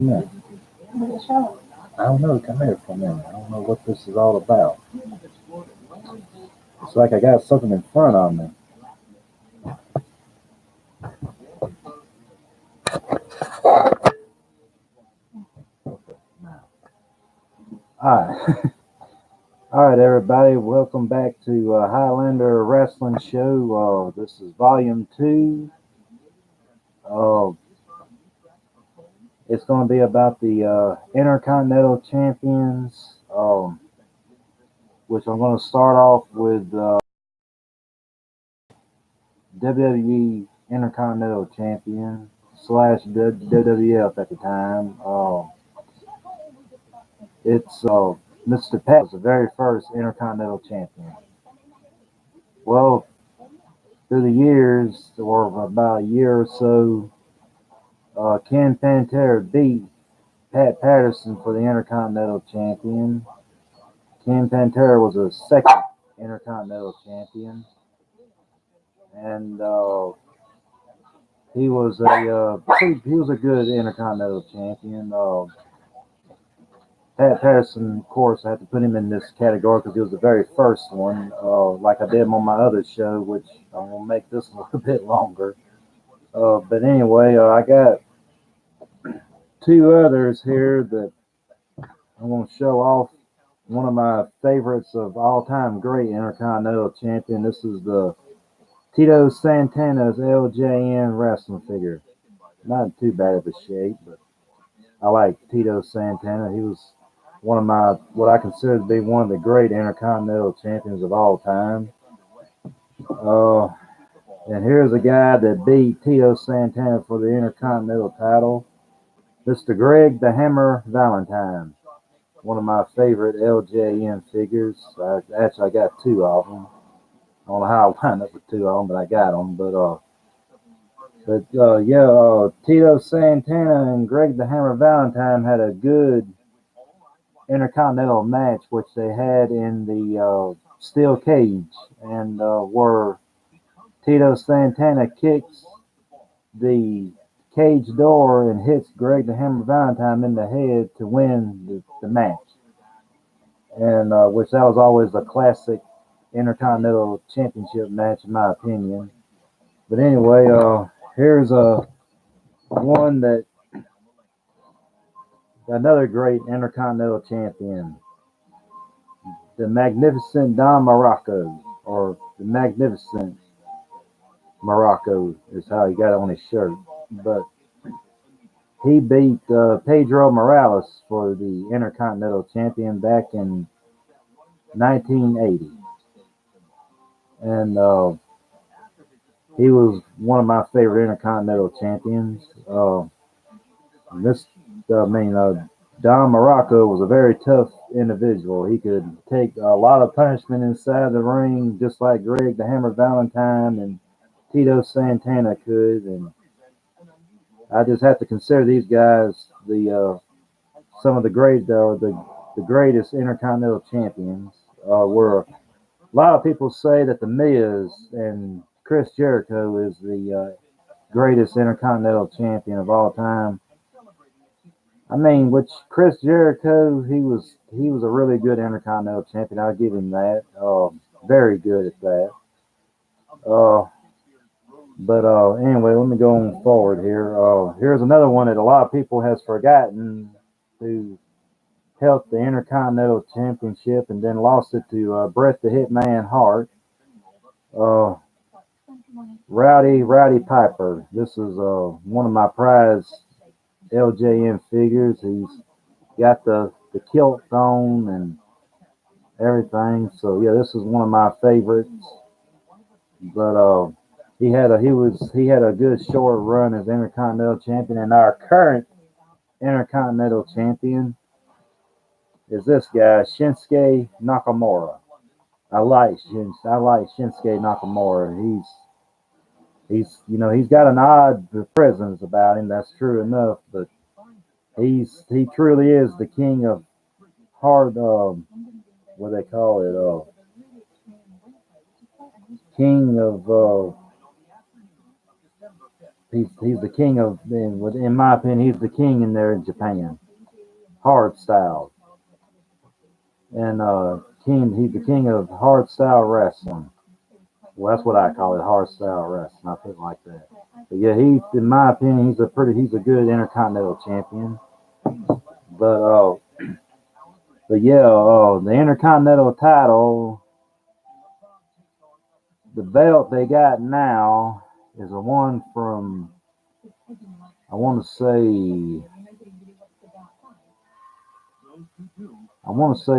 Yeah. I don't know. Come here for a minute. I don't know what this is all about. It's like I got something in front of me. All right. All right, everybody. Welcome back to Highlander Wrestling Show. This is Volume 2. Uh, it's going to be about the Intercontinental Champions, which I'm going to start off with WWE Intercontinental Champion slash WWF at the time. It's Mr. Pat was the very first Intercontinental Champion. Well, through the years, or about a year or so, Ken Pantera beat Pat Patterson for the Intercontinental Champion. Ken Pantera was a second Intercontinental Champion, and he was a good Intercontinental Champion. Pat Patterson, of course, I had to put him in this category because he was the very first one, like I did on my other show, which I'm gonna make this a little bit longer. But anyway, I got two others here that I'm going to show off. One of my favorites of all time, great Intercontinental Champion. This is the Tito Santana's LJN wrestling figure. Not too bad of a shape, but I like Tito Santana. He was one of my, what I consider to be one of the great Intercontinental Champions of all time. Uh, and here's a guy that beat Tito Santana for the Intercontinental title, Mr. Greg the Hammer Valentine. One of my favorite LJN figures. Actually, I got two of them. I don't know how I wound up with two of them, but I got them. Tito Santana and Greg the Hammer Valentine had a good Intercontinental match, which they had in the steel cage, and where Tito Santana kicks the cage door and hits Greg the Hammer Valentine in the head to win the match. And which that was always a classic Intercontinental Championship match, in my opinion. But anyway, here's one that another great Intercontinental Champion, the Magnificent Don Morocco, or the Magnificent Morocco is how he got on his shirt. But he beat Pedro Morales for the Intercontinental Champion back in 1980. And he was one of my favorite Intercontinental champions. This, I mean, Don Morocco was a very tough individual. He could take a lot of punishment inside the ring, just like Greg the Hammer Valentine and Tito Santana could. And I just have to consider these guys some of the greatest Intercontinental champions. Were a lot of people say that the Miz and Chris Jericho is the greatest Intercontinental champion of all time. I mean, which Chris Jericho, he was a really good Intercontinental champion. I'll give him that. Very good at that. Uh, but anyway, let me go on forward here. Here's another one that a lot of people has forgotten who held the Intercontinental Championship and then lost it to Bret the Hitman Hart. Uh, Rowdy Piper. This is one of my prized LJN figures. He's got the kilt on and everything. So yeah, this is one of my favorites. But he had a good short run as Intercontinental Champion, and our current Intercontinental Champion is this guy Shinsuke Nakamura. I like Shinsuke Nakamura. He's got an odd presence about him. That's true enough, but he truly is the king of hard what they call it king of he's the king of, in my opinion, he's the king in there in Japan. Hard style. And he's the king of hard style wrestling. Well, that's what I call it, hard style wrestling. I put it like that. But yeah, in my opinion, he's a good intercontinental champion. But yeah, the intercontinental title, the belt they got now is the one from, I want to say,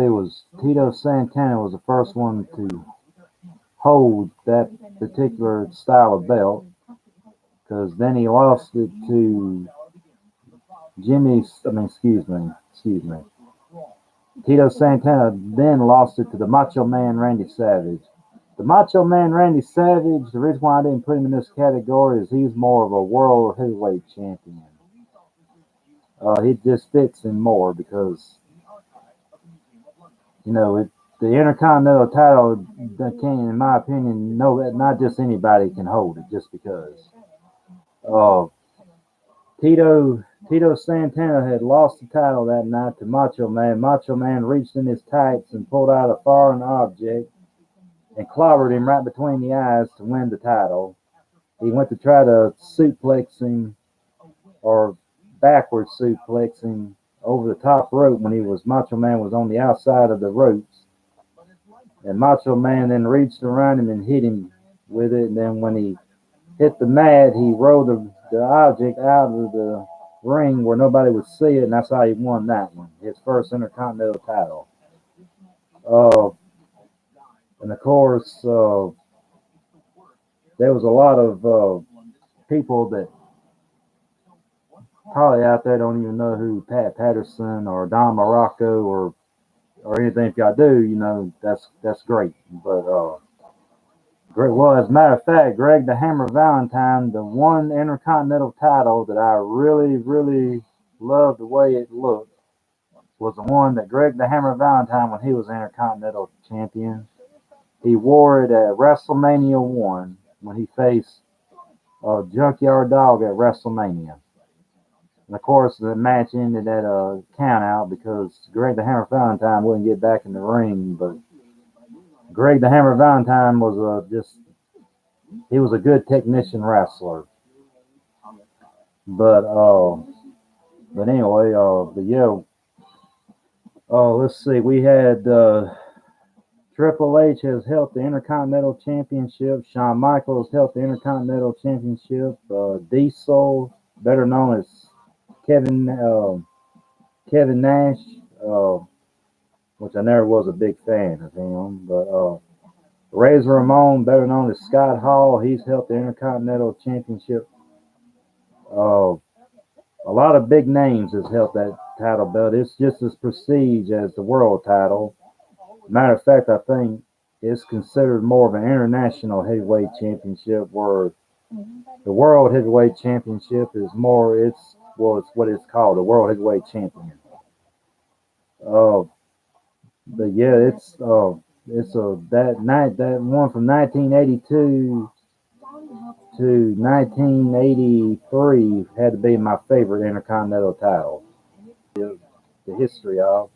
it was Tito Santana was the first one to hold that particular style of belt, because then he lost it to excuse me. Tito Santana then lost it to the Macho Man Randy Savage. The Macho Man Randy Savage, the reason why I didn't put him in this category is he's more of a world heavyweight champion. He just fits in more because, the Intercontinental title, in my opinion, no, not just anybody can hold it just because. Uh, Tito Santana had lost the title that night to Macho Man. Macho Man reached in his tights and pulled out a foreign object and clobbered him right between the eyes to win the title. He went to try to suplex him or backward suplex him over the top rope when Macho Man was on the outside of the ropes. And Macho Man then reached around him and hit him with it. And then when he hit the mat, he rolled the object out of the ring where nobody would see it, and that's how he won that one, his first Intercontinental title. And of course, there was a lot of people that probably out there don't even know who Pat Patterson or Don Morocco or anything. If y'all do, that's great. But well, as a matter of fact, Greg the Hammer Valentine, the one Intercontinental title that I really, really loved the way it looked, was the one that Greg the Hammer Valentine, when he was Intercontinental champion, he wore it at WrestleMania 1 when he faced Junkyard Dog at WrestleMania. And of course, the match ended at a count out because Greg the Hammer Valentine wouldn't get back in the ring. But Greg the Hammer Valentine was he was a good technician wrestler. But anyway, but yeah. Let's see. We had Triple H has held the Intercontinental Championship. Shawn Michaels held the Intercontinental Championship. Diesel, better known as Kevin Nash, which I never was a big fan of him. But Razor Ramon, better known as Scott Hall, he's held the Intercontinental Championship. A lot of big names has held that title belt. It's just as prestige as the world title. Matter of fact, I think it's considered more of an international heavyweight championship, where the world heavyweight championship is more. It's what it's called, the world heavyweight champion. But yeah, it's that one from 1982 to 1983 had to be my favorite Intercontinental title. The history of.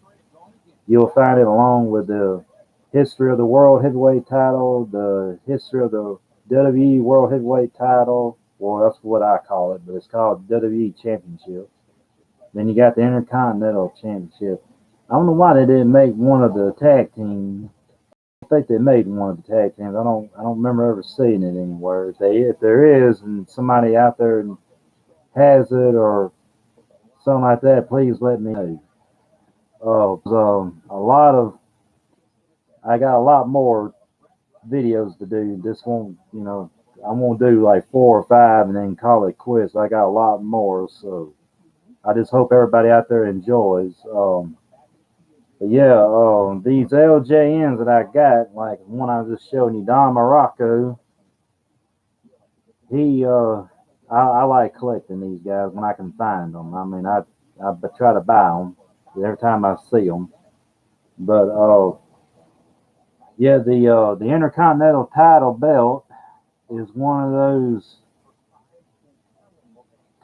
You'll find it along with the history of the World Heavyweight title, the history of the WWE World Heavyweight title. Well, that's what I call it, but it's called WWE Championship. Then you got the Intercontinental Championship. I don't know why they didn't make one of the tag teams. I think they made one of the tag teams. I don't remember ever seeing it anywhere. If there is, and somebody out there has it or something like that, please let me know. I got a lot more videos to do. This won't, I won't do like 4 or 5 and then call it quits. I got a lot more, so I just hope everybody out there enjoys. But yeah, these LJNs that I got, like one I was just showing you, Don Morocco. I like collecting these guys when I can find them. I mean, I try to buy them every time I see them. But yeah, the Intercontinental title belt is one of those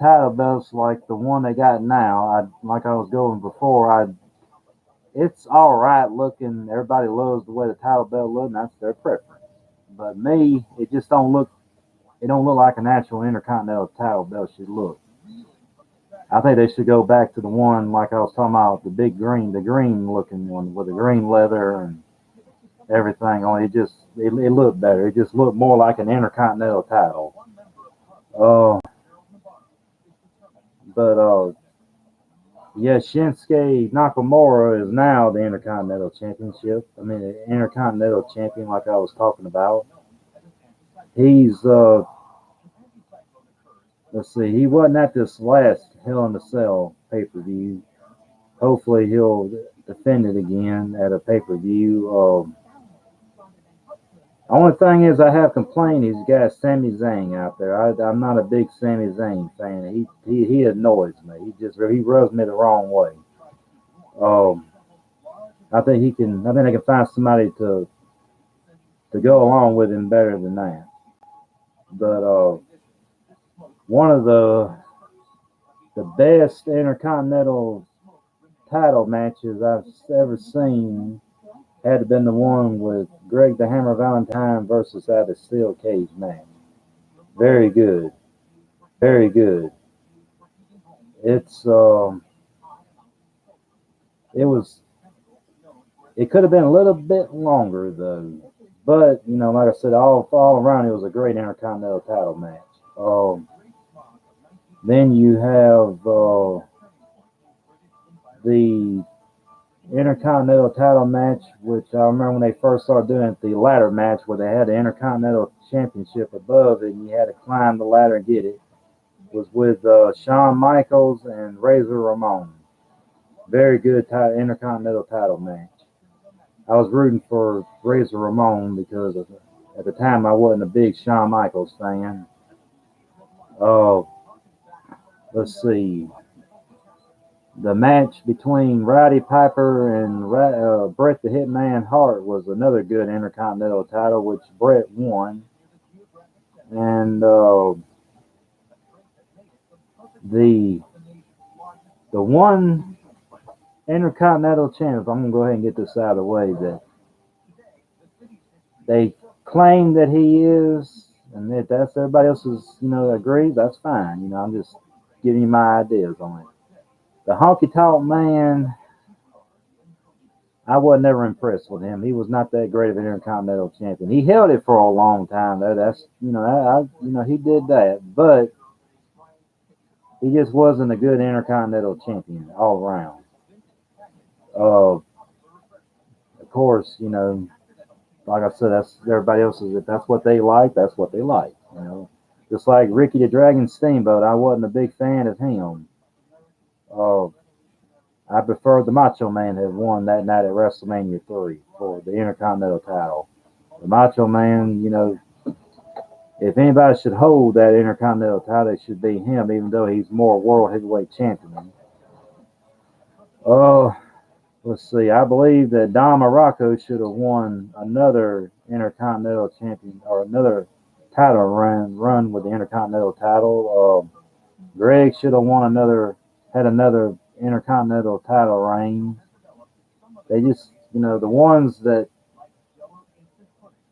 title belts like the one they got now, like I was going before, it's all right looking. Everybody loves the way the title belt looks, and that's their preference. But me, it just don't look. It don't look like an actual Intercontinental title belt should look. I think they should go back to the one like I was talking about, the green looking one with the green leather and everything on it. It looked better. It just looked more like an Intercontinental title. Uh, but yeah, Shinsuke Nakamura is now the Intercontinental Championship. I mean, the Intercontinental Champion, like I was talking about. He's let's see, he wasn't at this last Hell in a Cell pay per view. Hopefully, he'll defend it again at a pay per view. Only thing is, I have complained. He's got Sami Zayn out there. I'm not a big Sami Zayn fan. He annoys me. He rubs me the wrong way. Um, I think he can. I think they can find somebody to go along with him better than that. But one of the best Intercontinental title matches I've ever seen had to been the one with Greg the Hammer Valentine versus at a steel cage match. Very good, very good. It's it was it could have been a little bit longer though, but like I said, all around it was a great Intercontinental title match. Then you have the Intercontinental title match, which I remember when they first started doing it, the ladder match where they had the Intercontinental Championship above it and you had to climb the ladder and get it, was with Shawn Michaels and Razor Ramon. Very good Intercontinental title match. I was rooting for Razor Ramon because at the time I wasn't a big Shawn Michaels fan. Uh, let's see. The match between Roddy Piper and Bret the Hitman Hart was another good Intercontinental title, which Bret won. And the one Intercontinental champion, I'm going to go ahead and get this out of the way, that they claim that he is, and if that's everybody else's, agrees, that's fine. I'm just giving you my ideas on it. The Honky Tonk Man, I was never impressed with him. He was not that great of an Intercontinental champion. He held it for a long time. That's he did that, but he just wasn't a good Intercontinental champion all around. Of course, like I said, that's everybody else's. If that's what they like, that's what they like. Just like Ricky the Dragon Steamboat, I wasn't a big fan of him. Uh, I prefer the Macho Man had won that night at WrestleMania 3 for the Intercontinental title. The Macho Man, if anybody should hold that Intercontinental title, it should be him, even though he's more World Heavyweight Champion. Let's see. I believe that Don Morocco should have won another Intercontinental Champion or another title run with the Intercontinental title. Greg should have had another Intercontinental title reign. They just, the ones that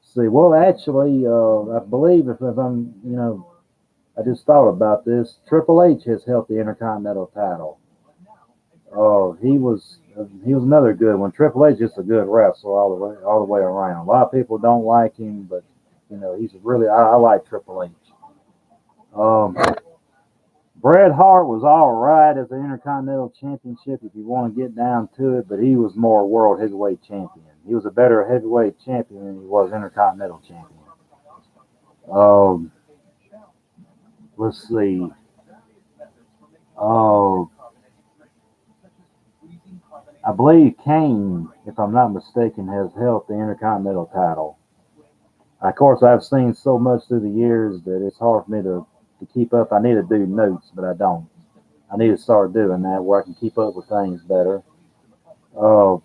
see. Well, actually, I believe if I'm, I just thought about this. Triple H has held the Intercontinental title. He was another good one. Triple H is a good wrestler all the way around. A lot of people don't like him, but he's really I like Triple H. Bret Hart was all right as an Intercontinental Championship if you want to get down to it, but he was more World Heavyweight Champion. He was a better heavyweight champion than he was Intercontinental Champion. Let's see. I believe Kane, if I'm not mistaken, has held the Intercontinental title. Of course, I've seen so much through the years that it's hard for me to keep up. I need to do notes, but I don't. I need to start doing that where I can keep up with things better. Uh,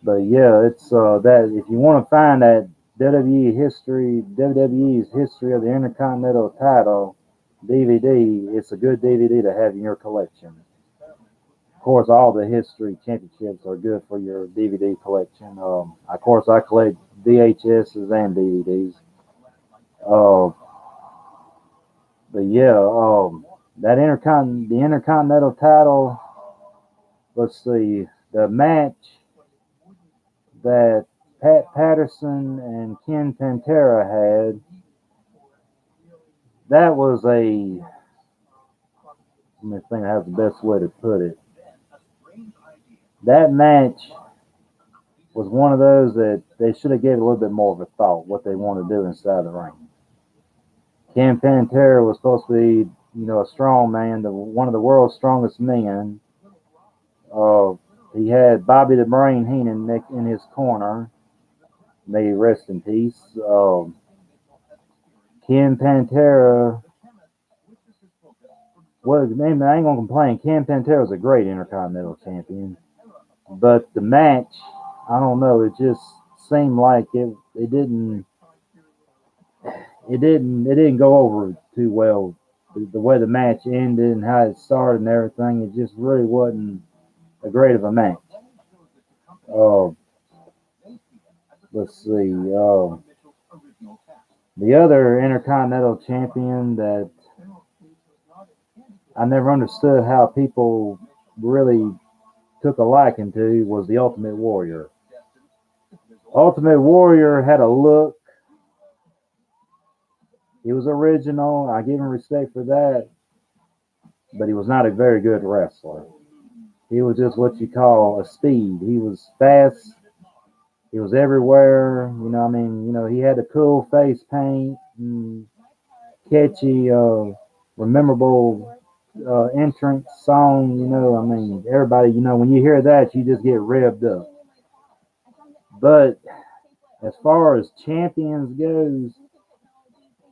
but yeah, it's that if you want to find that WWE's history of the Intercontinental title, DVD, it's a good DVD to have in your collection. Of course, all the history championships are good for your DVD collection. Of course, I collect VHSs and DVDs. Uh, but yeah, the Intercontinental title. Let's see, the match that Pat Patterson and Ken Pantera had. That was a. Let me think. How the best way to put it. That match was one of those that they should have gave a little bit more of a thought what they want to do inside the ring. Ken Pantera was supposed to be, a strong man, one of the world's strongest men. Uh, he had Bobby the Brain Heenan in his corner. May he rest in peace. Ken Pantera. Well, I ain't gonna complain. Ken Pantera was a great Intercontinental Champion, but the match, I don't know. It just seemed like it didn't go over too well. The way the match ended and how it started and everything, it just really wasn't a great of a match. Uh, let's see. The other Intercontinental Champion that I never understood how people really took a liking to was the Ultimate Warrior. Ultimate Warrior had a look. He was original. I give him respect for that, but he was not a very good wrestler. He was just what you call a speed. He was fast. He was everywhere. He had a cool face paint, and catchy, memorable entrance song. Everybody, when you hear that, you just get revved up. But as far as champions goes,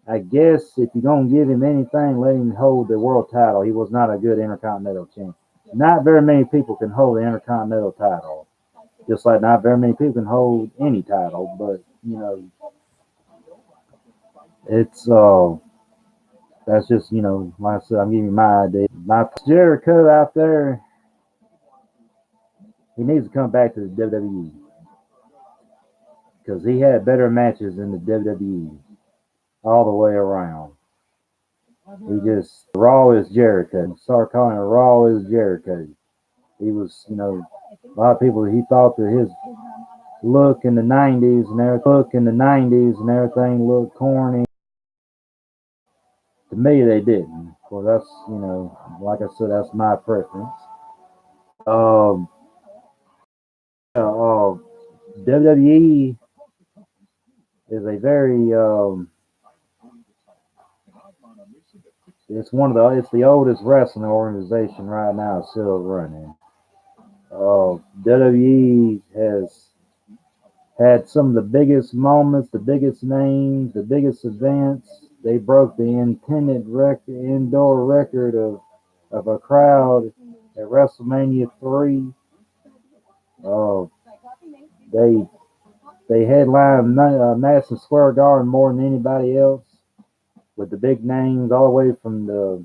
I guess if you're gonna give him anything, let him hold the world title. He was not a good Intercontinental champion. Not very many people can hold the Intercontinental title. Just like not very many people can hold any title, but it's that's just like I said, I'm giving you my idea. My Jericho out there, he needs to come back to the WWE because he had better matches in the WWE all the way around. He just Raw is Jericho. Start calling it Raw is Jericho. He was, a lot of people he thought that his look in the '90s and everything looked corny. To me, they didn't. Well, that's like I said, that's my preference. Um, WWE is a very it's the oldest wrestling organization right now still running. WWE has had some of the biggest moments, the biggest names, the biggest events. They broke the indoor record of a crowd at WrestleMania 3. Uh, they they headlined Madison Square Garden more than anybody else, with the big names all the way from the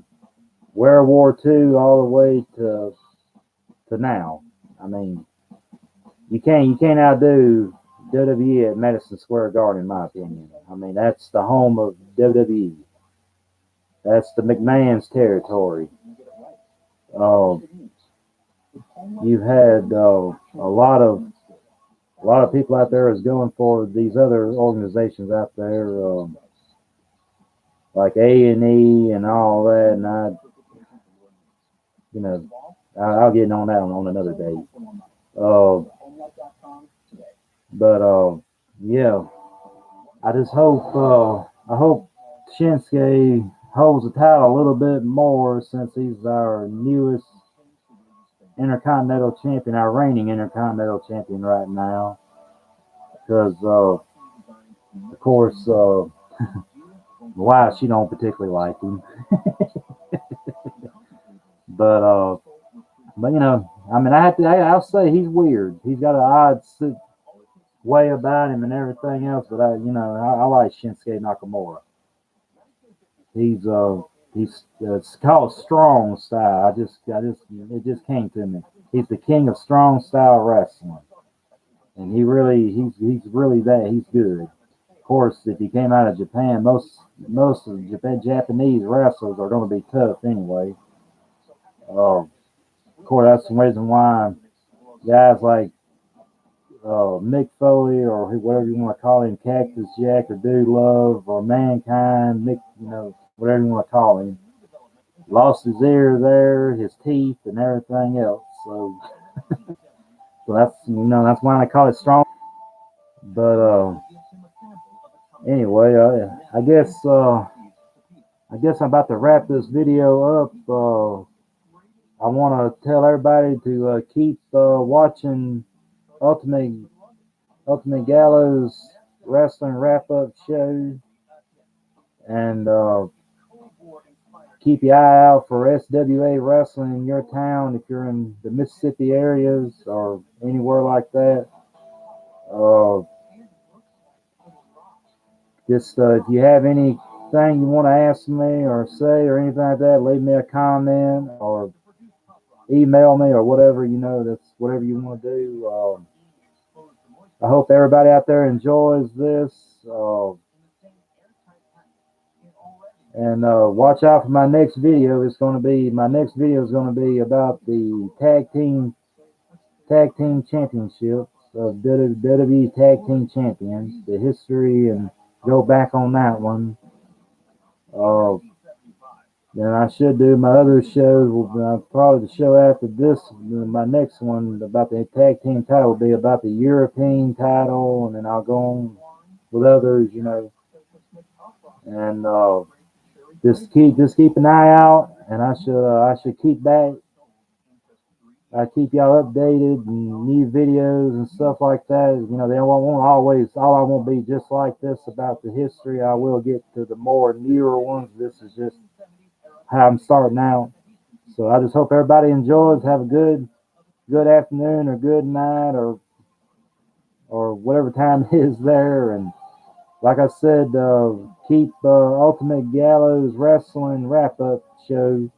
World War II all the way to now. I mean, you can't outdo WWE at Madison Square Garden, in my opinion. I mean, that's the home of WWE. That's the McMahon's territory. Uh, you've had a lot of people out there is going for these other organizations out there, like A&E and all that, and you know, I'll get on that on another day. Uh, but yeah, I hope Shinsuke holds the title a little bit more since he's our newest Intercontinental Champion, our reigning Intercontinental Champion right now. Because of course, why she don't particularly like him, but I mean, I'll say he's weird. He's got an odd way about him and everything else, but I like Shinsuke Nakamura. He's He's it's called strong style. It just came to me. He's the king of strong style wrestling, and he's really that. He's good. Of course, if he came out of Japan, most of the Japanese wrestlers are going to be tough anyway. Of course, that's the reason why guys like Mick Foley or whatever you want to call him, Cactus Jack or Dude Love or Mankind, Mick, whatever you want to call him, lost his ear there, his teeth, and everything else. So that's why I call it strong. But anyway, I guess I'm about to wrap this video up. I want to tell everybody to keep watching Ultimate Ultimate Gallows Wrestling Wrap Up Show, and keep your eye out for SWA Wrestling in your town if you're in the Mississippi areas or anywhere like that. Uh, just if you have anything you want to ask me or say or anything like that, leave me a comment or email me or whatever. That's whatever you want to do. I hope everybody out there enjoys this. And watch out for my next video. My next video is going to be about the tag team championships of WWE Tag Team Champions, the history, and go back on that one. Then I should do my other show. Probably the show after this, my next one about the tag team title will be about the European title, and then I'll go on with others, and just keep an eye out, and I should keep back. I keep y'all updated and new videos and stuff like that. They won't always. All I won't be just like this about the history. I will get to the more newer ones. This is just how I'm starting out. So I just hope everybody enjoys. Have a good afternoon or good night or whatever time it is there. And like I said, keep Ultimate Gallows Wrestling Wrap Up Show.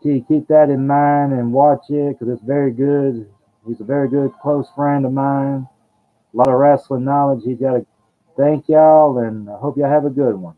Keep that in mind and watch it because it's very good. He's a very good close friend of mine. A lot of wrestling knowledge. He's got to thank y'all, and I hope y'all have a good one.